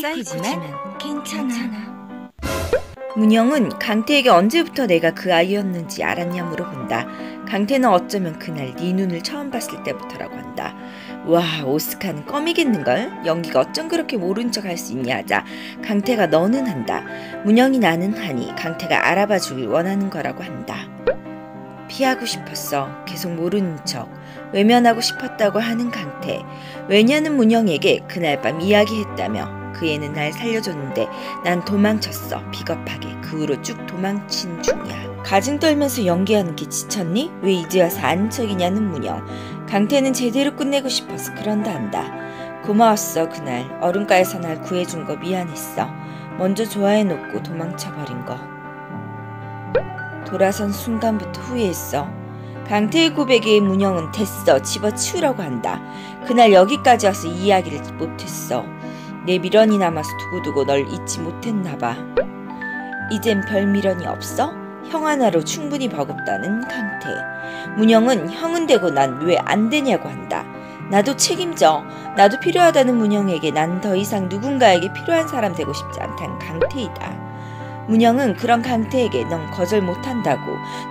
사이코지만 괜찮아. 문영은 강태에게 언제부터 내가 그 아이였는지 알았냐 물어본다. 강태는 어쩌면 그날 네 눈을 처음 봤을 때부터라고 한다. 와, 오스카는 껌이겠는걸? 연기가 어쩜 그렇게 모른 척 할 수 있냐 하자 강태가 너는 한다. 문영이 나는 하니 강태가 알아봐 주길 원하는 거라고 한다. 피하고 싶었어. 계속 모르는 척. 외면하고 싶었다고 하는 강태. 왜냐는 문영에게 그날 밤 이야기했다며 그 애는 날 살려줬는데 난 도망쳤어. 비겁하게. 그 후로 쭉 도망친 중이야. 가증 떨면서 연기하는 게 지쳤니? 왜 이제 와서 아는 척이냐는 문영. 강태는 제대로 끝내고 싶어서 그런다 한다. 고마웠어. 그날 얼음가에서 날 구해준 거 미안했어. 먼저 좋아해놓고 도망쳐버린 거. 돌아선 순간부터 후회했어. 강태의 고백에 문영은 됐어. 집어치우라고 한다. 그날 여기까지 와서 이 이야기를 못했어. 내 미련이 남아서 두고두고 널 잊지 못했나봐. 이젠 별 미련이 없어? 형 하나로 충분히 버겁다는 강태. 문영은 형은 되고 난 왜 안 되냐고 한다. 나도 책임져. 나도 필요하다는 문영에게 난 더 이상 누군가에게 필요한 사람 되고 싶지 않다는 강태이다. 문영은 그런 강태에게 넌 거절 못한다고.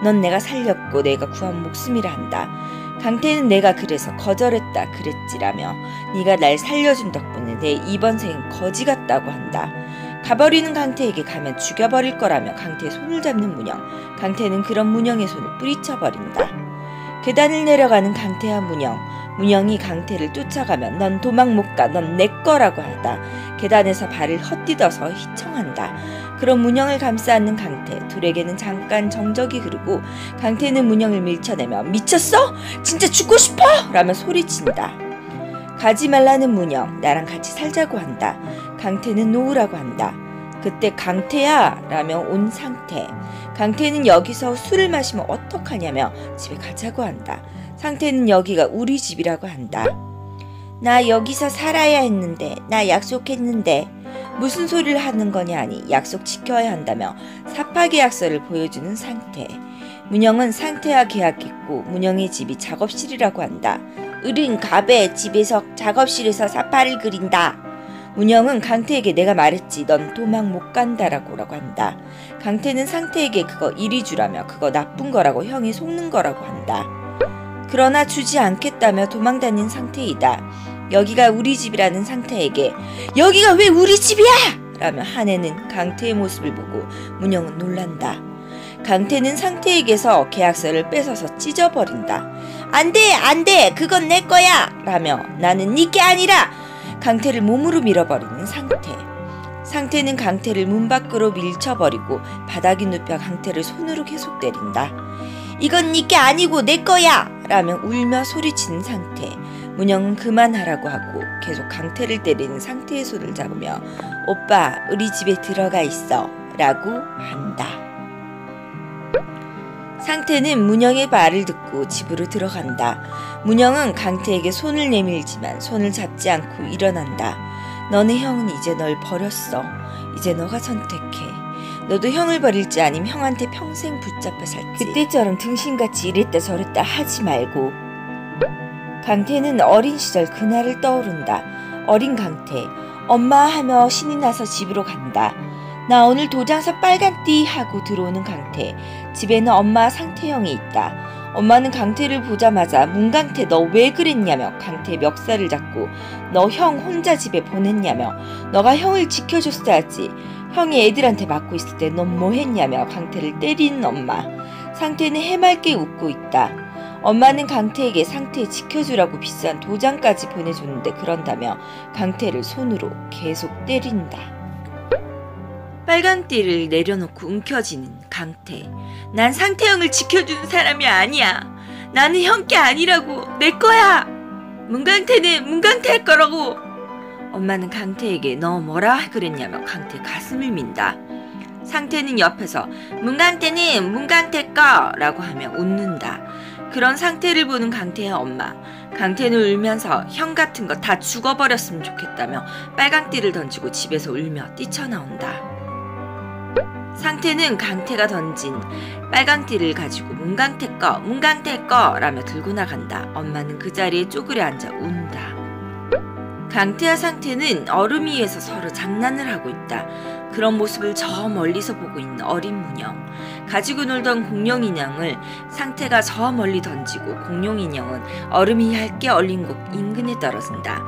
넌 내가 살렸고 내가 구한 목숨이라 한다. 강태는 내가 그래서 거절했다 그랬지라며 네가 날 살려준 덕분에 내 이번 생은 거지 같다고 한다. 가버리는 강태에게 가면 죽여버릴 거라며 강태의 손을 잡는 문영. 강태는 그런 문영의 손을 뿌리쳐버린다. 계단을 내려가는 강태와 문영. 문영이 강태를 쫓아가면 넌 도망 못 가. 넌 내 거라고 하다. 계단에서 발을 헛디뎌서 휘청한다. 그런 문영을 감싸 안는 강태. 둘에게는 잠깐 정적이 흐르고 강태는 문영을 밀쳐내며 미쳤어? 진짜 죽고 싶어? 라며 소리친다. 가지 말라는 문영. 나랑 같이 살자고 한다. 강태는 놓으라고 한다. 그때 강태야 라며 온 상태. 강태는 여기서 술을 마시면 어떡하냐며 집에 가자고 한다. 상태는 여기가 우리 집이라고 한다. 나 여기서 살아야 했는데, 나 약속했는데. 무슨 소리를 하는 거냐 하니 약속 지켜야 한다며 사파 계약서를 보여주는 상태. 문영은 상태와 계약했고 문영의 집이 작업실이라고 한다. 으른 가베 집에서 작업실에서 사파를 그린다. 문영은 강태에게 내가 말했지 넌 도망 못 간다라고 한다. 강태는 상태에게 그거 이리 주라며 그거 나쁜 거라고 형이 속는 거라고 한다. 그러나 주지 않겠다며 도망 다닌 상태이다. 여기가 우리 집이라는 상태에게 여기가 왜 우리 집이야! 라며 화내는 강태의 모습을 보고 문영은 놀란다. 강태는 상태에게서 계약서를 뺏어서 찢어버린다. 안돼! 안돼! 그건 내 거야! 라며 나는 니게 아니라! 강태를 몸으로 밀어버리는 상태. 상태는 강태를 문 밖으로 밀쳐버리고 바닥에 눕혀 강태를 손으로 계속 때린다. 이건 니게 아니고 내 거야! 라며 울며 소리치는 상태. 문영은 그만하라고 하고 계속 강태를 때리는 상태의 손을 잡으며 오빠 우리 집에 들어가 있어 라고 한다. 상태는 문영의 말을 듣고 집으로 들어간다. 문영은 강태에게 손을 내밀지만 손을 잡지 않고 일어난다. 너네 형은 이제 널 버렸어. 이제 너가 선택해. 너도 형을 버릴지 아님 형한테 평생 붙잡혀 살지. 그때처럼 등신같이 이랬다 저랬다 하지 말고. 강태는 어린 시절 그날을 떠오른다. 어린 강태. 엄마 하며 신이 나서 집으로 간다. 나 오늘 도장서 빨간띠 하고 들어오는 강태. 집에는 엄마 상태형이 있다. 엄마는 강태를 보자마자 문강태 너 왜 그랬냐며 강태의 멱살을 잡고 너 형 혼자 집에 보냈냐며 너가 형을 지켜줬어야지. 형이 애들한테 맞고 있을 때 넌 뭐 했냐며 강태를 때리는 엄마. 상태는 해맑게 웃고 있다. 엄마는 강태에게 상태 지켜주라고 비싼 도장까지 보내줬는데 그런다며 강태를 손으로 계속 때린다. 빨간띠를 내려놓고 움켜쥐는 강태. 난 상태형을 지켜주는 사람이 아니야. 나는 형 게 아니라고. 내 거야. 문강태는 문강태 할 거라고. 엄마는 강태에게 너 뭐라 그랬냐며 강태 가슴을 민다. 상태는 옆에서 문강태는 문강태 거라고 하며 웃는다. 그런 상태를 보는 강태의 엄마. 강태는 울면서 형 같은 거 다 죽어버렸으면 좋겠다며 빨강띠를 던지고 집에서 울며 뛰쳐나온다. 상태는 강태가 던진 빨강띠를 가지고 문강태 거 라며 들고 나간다. 엄마는 그 자리에 쪼그려 앉아 운다. 강태와 상태는 얼음 위에서 서로 장난을 하고 있다. 그런 모습을 저 멀리서 보고 있는 어린 문영. 가지고 놀던 공룡 인형을 상태가 저 멀리 던지고 공룡 인형은 얼음이 얇게 얼린 곳 인근에 떨어진다.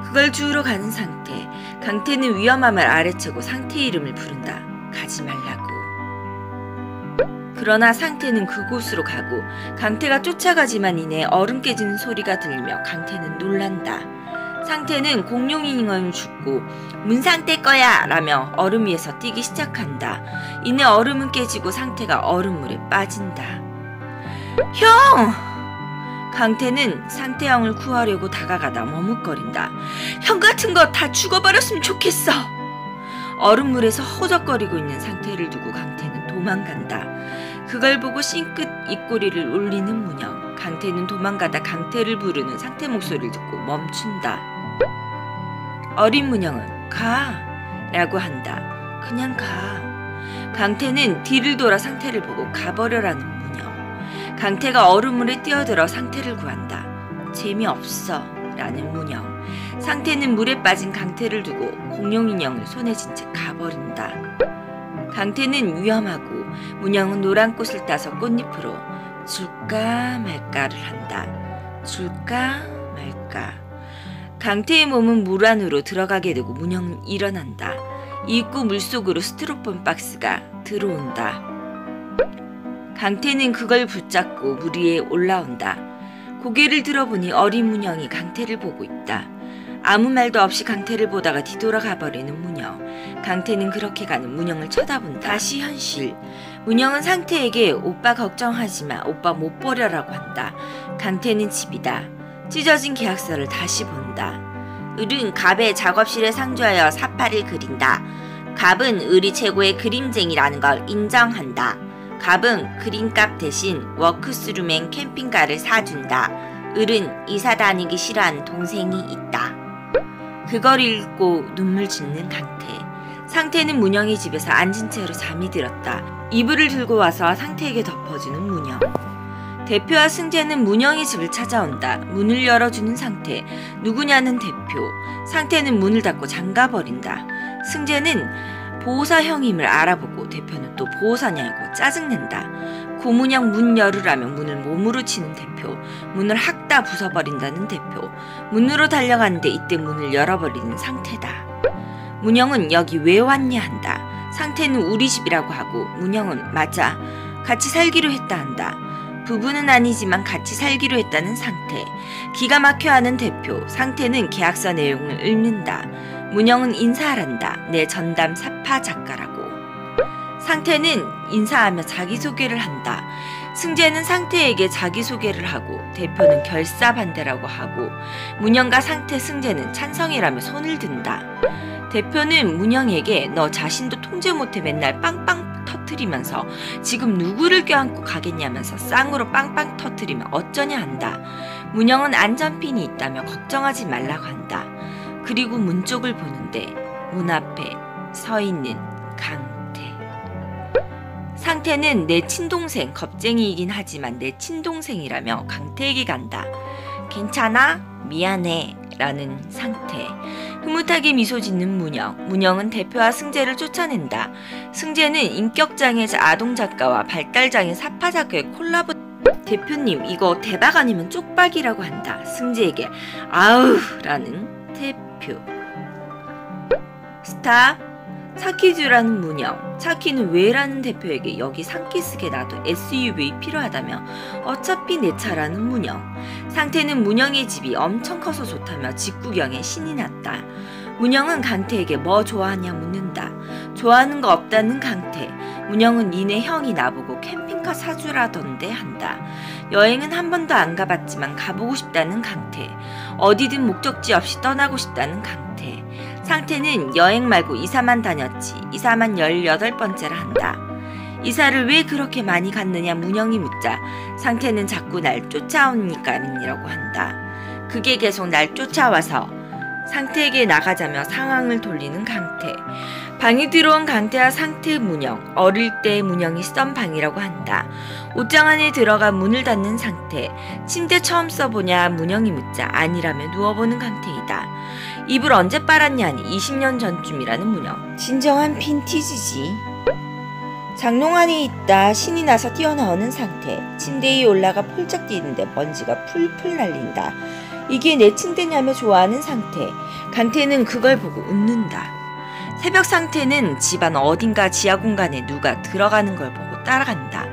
그걸 주우러 가는 상태. 강태는 위험함을 아래채고 상태의 이름을 부른다. 가지 말라고. 그러나 상태는 그곳으로 가고 강태가 쫓아가지만 이내 얼음 깨지는 소리가 들리며 강태는 놀란다. 상태는 공룡 인형을 줍고 문상태 거야 라며 얼음 위에서 뛰기 시작한다. 이내 얼음은 깨지고 상태가 얼음물에 빠진다. 형! 강태는 상태 형을 구하려고 다가가다 머뭇거린다. 형 같은 거 다 죽어버렸으면 좋겠어. 얼음물에서 허덕거리고 있는 상태를 두고 강태는 도망간다. 그걸 보고 싱긋 입꼬리를 올리는 문영. 강태는 도망가다 강태를 부르는 상태 목소리를 듣고 멈춘다. 어린 문영은 가 라고 한다. 그냥 가. 강태는 뒤를 돌아 상태를 보고 가버려라는 문영. 강태가 얼음물에 뛰어들어 상태를 구한다. 재미없어 라는 문영. 상태는 물에 빠진 강태를 두고 공룡 인형을 손에 쥔 채 가버린다. 강태는 위험하고 문영은 노란 꽃을 따서 꽃잎으로 줄까 말까를 한다. 줄까 말까. 강태의 몸은 물 안으로 들어가게 되고 문영은 일어난다. 입구 물속으로 스티로폼 박스가 들어온다. 강태는 그걸 붙잡고 물 위에 올라온다. 고개를 들어보니 어린 문영이 강태를 보고 있다. 아무 말도 없이 강태를 보다가 뒤돌아가 버리는 문영. 강태는 그렇게 가는 문영을 쳐다본다. 다시 현실. 문영은 상태에게 오빠 걱정하지마, 오빠 못 버려라고 한다. 강태는 집이다. 찢어진 계약서를 다시 본다. 을은 갑의 작업실에 상주하여 사파를 그린다. 갑은 을이 최고의 그림쟁이라는 걸 인정한다. 갑은 그림값 대신 워크스루맨 캠핑카를 사준다. 을은 이사 다니기 싫어하는 동생이 있다. 그걸 읽고 눈물 짓는 강태. 상태는 문영의 집에서 앉은 채로 잠이 들었다. 이불을 들고 와서 상태에게 덮어주는 문영. 대표와 승재는 문영의 집을 찾아온다. 문을 열어주는 상태. 누구냐는 대표. 상태는 문을 닫고 잠가버린다. 승재는 보호사 형임을 알아보고 대표는 또 보호사냐고 짜증낸다. 고문형 문 열으라며 문을 몸으로 치는 대표. 문을 확 다 부숴버린다는 대표. 문으로 달려가는데 이때 문을 열어버리는 상태다. 문영은 여기 왜 왔냐 한다. 상태는 우리 집이라고 하고 문영은 맞아. 같이 살기로 했다 한다. 부부는 아니지만 같이 살기로 했다는 상태. 기가 막혀하는 대표. 상태는 계약서 내용을 읽는다. 문영은 인사하란다. 내 전담 사파 작가라고. 상태는 인사하며 자기소개를 한다. 승재는 상태에게 자기소개를 하고 대표는 결사반대라고 하고 문영과 상태 승재는 찬성이라며 손을 든다. 대표는 문영에게 너 자신도 통제 못해 맨날 빵빵 터트리면서 지금 누구를 껴안고 가겠냐면서 쌍으로 빵빵 터트리면 어쩌냐 한다. 문영은 안전핀이 있다며 걱정하지 말라고 한다. 그리고 문 쪽을 보는데 문 앞에 서 있는 강태. 상태는 내 친동생, 겁쟁이이긴 하지만 내 친동생이라며 강태에게 간다. 괜찮아? 미안해 라는 상태. 흐뭇하게 미소 짓는 문영. 문영은 대표와 승재를 쫓아낸다. 승재는 인격장애 아동작가와 발달장애 사파작가의 콜라보. 대표님 이거 대박 아니면 쪽박이라고 한다. 승재에게 아우 라는 대표. 스탑. 차키주라는 문영. 차키는 왜라는 대표에게 여기 상키 쓰게 놔도 SUV 필요하다며 어차피 내 차라는 문영. 상태는 문영의 집이 엄청 커서 좋다며 집 구경에 신이 났다. 문영은 강태에게 뭐 좋아하냐 묻는다. 좋아하는 거 없다는 강태. 문영은 니네 형이 나보고 캠핑카 사주라던데 한다. 여행은 한 번도 안 가봤지만 가보고 싶다는 강태. 어디든 목적지 없이 떠나고 싶다는 강태. 상태는 여행 말고 이사만 다녔지. 이사만 18번째라 한다. 이사를 왜 그렇게 많이 갔느냐 문영이 묻자 상태는 자꾸 날 쫓아오니까는이라고 한다. 그게 계속 날 쫓아와서 상태에게 나가자며 상황을 돌리는 강태. 방에 들어온 강태와 상태 문영, 어릴 때 문영이 쓰던 방이라고 한다. 옷장 안에 들어가 문을 닫는 상태. 침대 처음 써보냐 문영이 묻자 아니라며 누워보는 강태이다. 이불 언제 빨았냐니 20년 전쯤이라는 문영. 진정한 빈티지지. 장롱 안에 있다 신이 나서 뛰어나오는 상태. 침대 위에 올라가 폴짝 뛰는데 먼지가 풀풀 날린다. 이게 내 침대냐며 좋아하는 상태. 강태는 그걸 보고 웃는다. 새벽 상태는 집안 어딘가 지하 공간에 누가 들어가는 걸 보고 따라간다.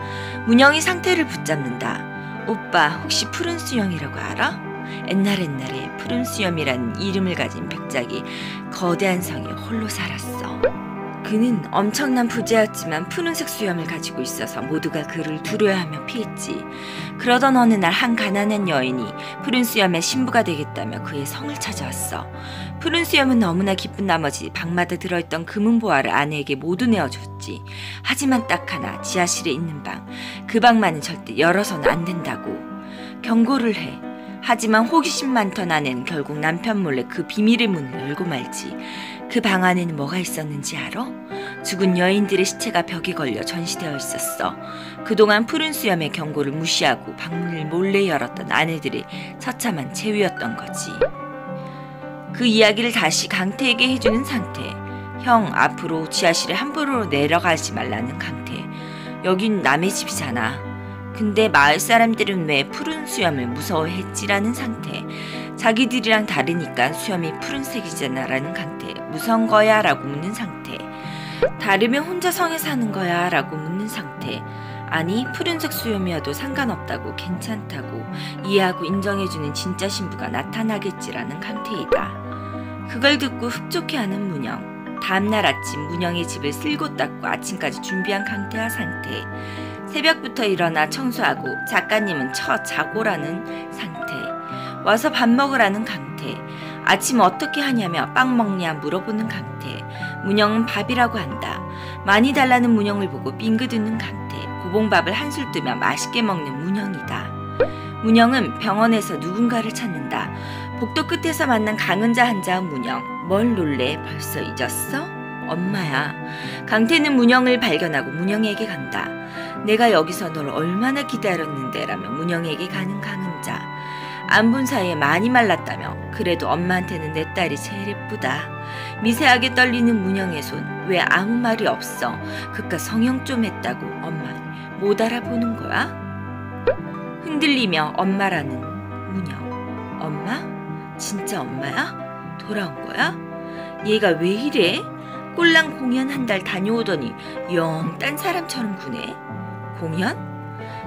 문영이 상태를 붙잡는다. 오빠 혹시 푸른 수염이라고 알아? 옛날에 푸른 수염이라는 이름을 가진 백작이 거대한 성에 홀로 살았어. 그는 엄청난 부자였지만 푸른색 수염을 가지고 있어서 모두가 그를 두려워하며 피했지. 그러던 어느 날 한 가난한 여인이 푸른 수염의 신부가 되겠다며 그의 성을 찾아왔어. 푸른 수염은 너무나 기쁜 나머지 방마다 들어있던 금은보화를 아내에게 모두 내어줬지. 하지만 딱 하나 지하실에 있는 방, 그 방만은 절대 열어서는 안 된다고 경고를 해. 하지만 호기심 많던 아내는 결국 남편 몰래 그 비밀의 문을 열고 말지. 그 방 안에는 뭐가 있었는지 알아? 죽은 여인들의 시체가 벽에 걸려 전시되어 있었어. 그동안 푸른 수염의 경고를 무시하고 방문을 몰래 열었던 아내들의 처참한 체위였던 거지. 그 이야기를 다시 강태에게 해주는 상태. 형, 앞으로 지하실에 함부로 내려가지 말라는 강태. 여긴 남의 집이잖아. 근데 마을 사람들은 왜 푸른 수염을 무서워했지라는 상태. 자기들이랑 다르니까 수염이 푸른색이잖아 라는 강태. 무서운 거야? 라고 묻는 상태. 다르면 혼자 성에 사는 거야? 라고 묻는 상태. 아니 푸른색 수염이어도 상관없다고 괜찮다고 이해하고 인정해주는 진짜 신부가 나타나겠지라는 강태이다. 그걸 듣고 흡족해하는 문영. 다음날 아침 문영의 집을 쓸고 닦고 아침까지 준비한 강태와 상태. 새벽부터 일어나 청소하고 작가님은 자고라는 상태. 와서 밥 먹으라는 강태. 아침 어떻게 하냐며 빵 먹냐 물어보는 강태. 문영은 밥이라고 한다. 많이 달라는 문영을 보고 빙긋 웃는 강태. 고봉밥을 한술 뜨며 맛있게 먹는 문영이다. 문영은 병원에서 누군가를 찾는다. 복도 끝에서 만난 강은자 한자와 문영. 뭘 놀래? 벌써 잊었어? 엄마야. 강태는 문영을 발견하고 문영에게 간다. 내가 여기서 널 얼마나 기다렸는데 라며 문영에게 가는 강은자. 안 본 사이에 많이 말랐다며. 그래도 엄마한테는 내 딸이 제일 예쁘다. 미세하게 떨리는 문영의 손. 왜 아무 말이 없어? 그깟 성형 좀 했다고 엄마 못 알아보는 거야? 흔들리며 엄마라는 문영. 엄마? 진짜 엄마야? 돌아온 거야? 얘가 왜 이래? 꼴랑 공연 한 달 다녀오더니 영 딴 사람처럼 구네. 공연?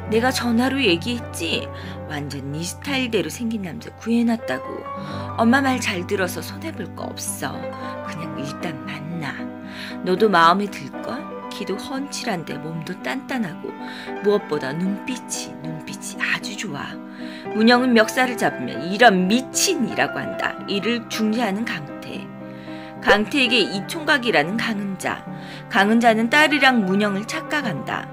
내가 전화로 얘기했지? 완전 네 스타일대로 생긴 남자 구해놨다고. 엄마 말 잘 들어서 손해볼 거 없어. 그냥 일단 만나. 너도 마음에 들걸? 키도 훤칠한데 몸도 단단하고 무엇보다 눈빛이 아주 좋아. 문영은 멱살을 잡으면 이런 미친이라고 한다. 이를 중재하는 강태. 강태에게 이총각이라는 강은자. 강은자는 딸이랑 문영을 착각한다.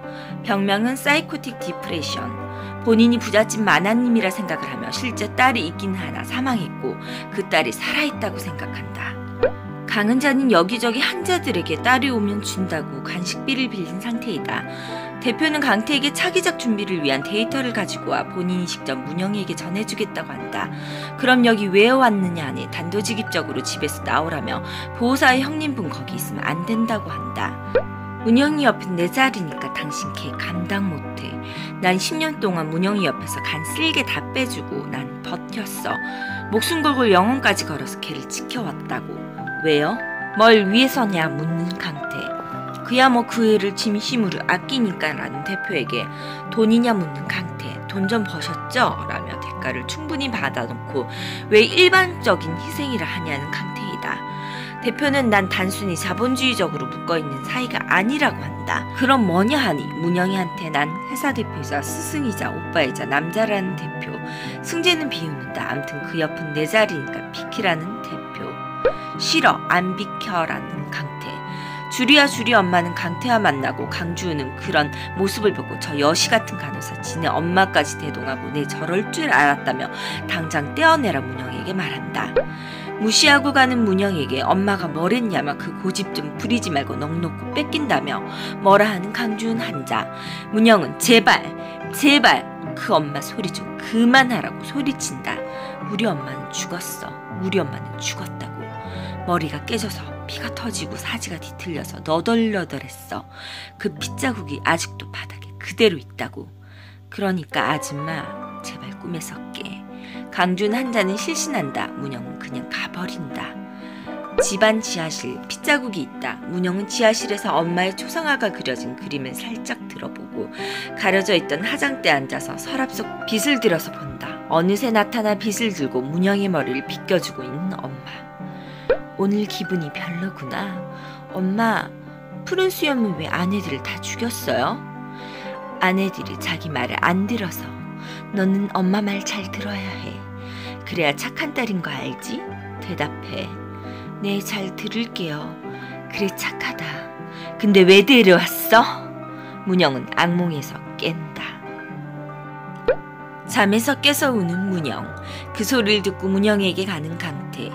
병명은 사이코틱 디프레션. 본인이 부잣집 마나님이라 생각을 하며 실제 딸이 있긴 하나 사망했고 그 딸이 살아있다고 생각한다. 강은자는 여기저기 한자들에게 딸이 오면 준다고 간식비를 빌린 상태이다. 대표는 강태에게 차기작 준비를 위한 데이터를 가지고 와 본인이 직접 문영이에게 전해주겠다고 한다. 그럼 여기 왜 왔느냐 하니 단도직입적으로 집에서 나오라며 보호사의 형님분 거기 있으면 안 된다고 한다. 문영이 옆엔 내 자리니까 당신 걔 감당 못해. 난 10년 동안 문영이 옆에서 간 쓸개 다 빼주고 난 버텼어. 목숨 걸고 영혼까지 걸어서 걔를 지켜왔다고. 왜요? 뭘 위해서냐 묻는 강태. 그야 뭐 그 애를 진심으로 아끼니까 라는 대표에게 돈이냐 묻는 강태. 돈 좀 버셨죠? 라며 대가를 충분히 받아놓고 왜 일반적인 희생이라 하냐는 강태이다. 대표는 난 단순히 자본주의적으로 묶어있는 사이가 아니라고 한다. 그럼 뭐냐 하니 문영이한테 난 회사 대표이자 스승이자 오빠이자 남자라는 대표. 승재는 비웃는다. 암튼 그 옆은 내 자리니까 비키라는 대표. 싫어 안 비켜라는 강태. 주리야 주리 엄마는 강태와 만나고 강주우는 그런 모습을 보고 저 여시 같은 간호사 지네 엄마까지 대동하고 내 저럴 줄 알았다며 당장 떼어내라 문영에게 말한다. 무시하고 가는 문영에게 엄마가 뭐랬냐며 그 고집 좀 부리지 말고 넋놓고 뺏긴다며 뭐라 하는 강주은 한자. 문영은 제발 그 엄마 소리 좀 그만하라고 소리친다. 우리 엄마는 죽었어. 우리 엄마는 죽었다고. 머리가 깨져서 피가 터지고 사지가 뒤틀려서 너덜너덜했어. 그 핏자국이 아직도 바닥에 그대로 있다고. 그러니까 아줌마 제발 꿈에서 깨. 강준 한자는 실신한다. 문영은 그냥 가버린다. 집안 지하실 핏자국이 있다. 문영은 지하실에서 엄마의 초상화가 그려진 그림을 살짝 들어보고 가려져 있던 화장대에 앉아서 서랍 속 빗을 들어서 본다. 어느새 나타나 빗을 들고 문영의 머리를 빗겨주고 있는 엄마. 오늘 기분이 별로구나. 엄마, 푸른 수염은 왜 아내들을 다 죽였어요? 아내들이 자기 말을 안 들어서. 너는 엄마 말 잘 들어야 해. 그래야 착한 딸인 거 알지? 대답해. 네, 잘 들을게요. 그래, 착하다. 근데 왜 데려왔어? 문영은 악몽에서 깬다. 잠에서 깨서 우는 문영. 그 소리를 듣고 문영에게 가는 강태.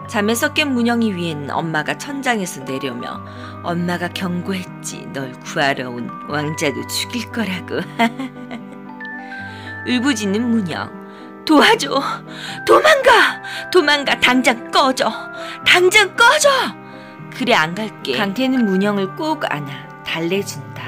잠에서 깬 문영이 위에는 엄마가 천장에서 내려며 엄마가 경고했지. 널 구하러 온 왕자도 죽일 거라고. 울부짖는 문영. 도와줘. 도망가. 당장 꺼져. 그래, 안 갈게. 강태는 문영을 꼭 안아 달래준다.